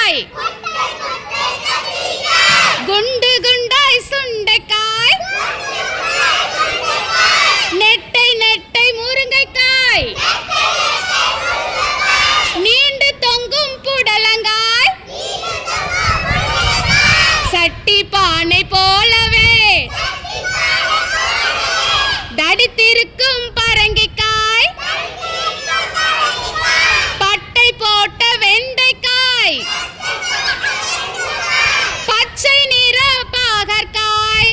கத்திரிக்காய், குண்டு குண்டாய் சுண்டைக்காய், நெட்டை நெட்டை முருங்கைக்காய், நீண்டு தொங்கும் புடலங்காய், சட்டி பானை போலவே தடித்திருக்கும் பரங்கிக்காய், பட்டை போட்ட வெண்டைக்காய், பச்சை நிற பாகற்காய்,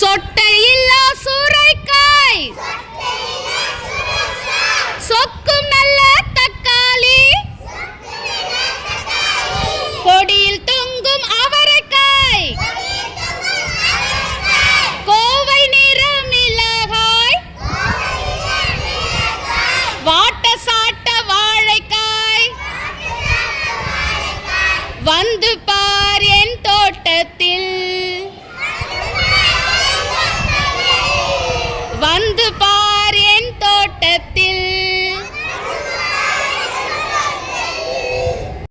சொட்டையில்லா சூரைக்காய், சொக்கும் நல்ல தக்காளி, கொடியில் தொங்கும் அவரைக்காய், கோவை நிற மிளகாய், வாட்ட சாட்ட வாழைக்காய், வந்து பார் என் தோட்டத்தில், வந்து பார்